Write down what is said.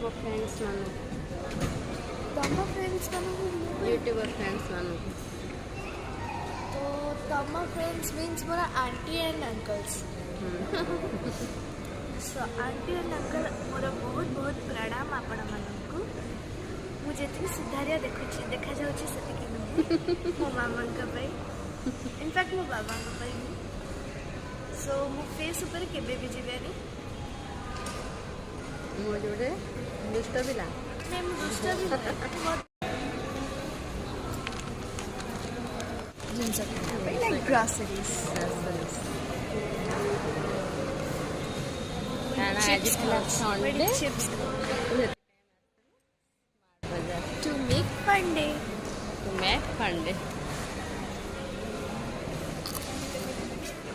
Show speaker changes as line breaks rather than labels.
मो फ्रेंड्स मान
तम फ्रेंड्स मान
यूट्यूबर फ्रेंड्स मान
तो तम फ्रेंड्स मीन्स मोर aunty and uncles so aunty and uncle मोर बहुत बहुत प्रणाम आपण मानू मुझे सुधारिया देखा जाऊँगी से मो मामा इनफैक्ट मो बाबा सो मो फेस ऊपर केबे भी जीवानी
मो जोड़े दुष्ट पिला
नहीं मो दुष्ट भी जिनस लाइक ग्रोसरीज चिप्स
बाजार
to make fun day.
to make fun day.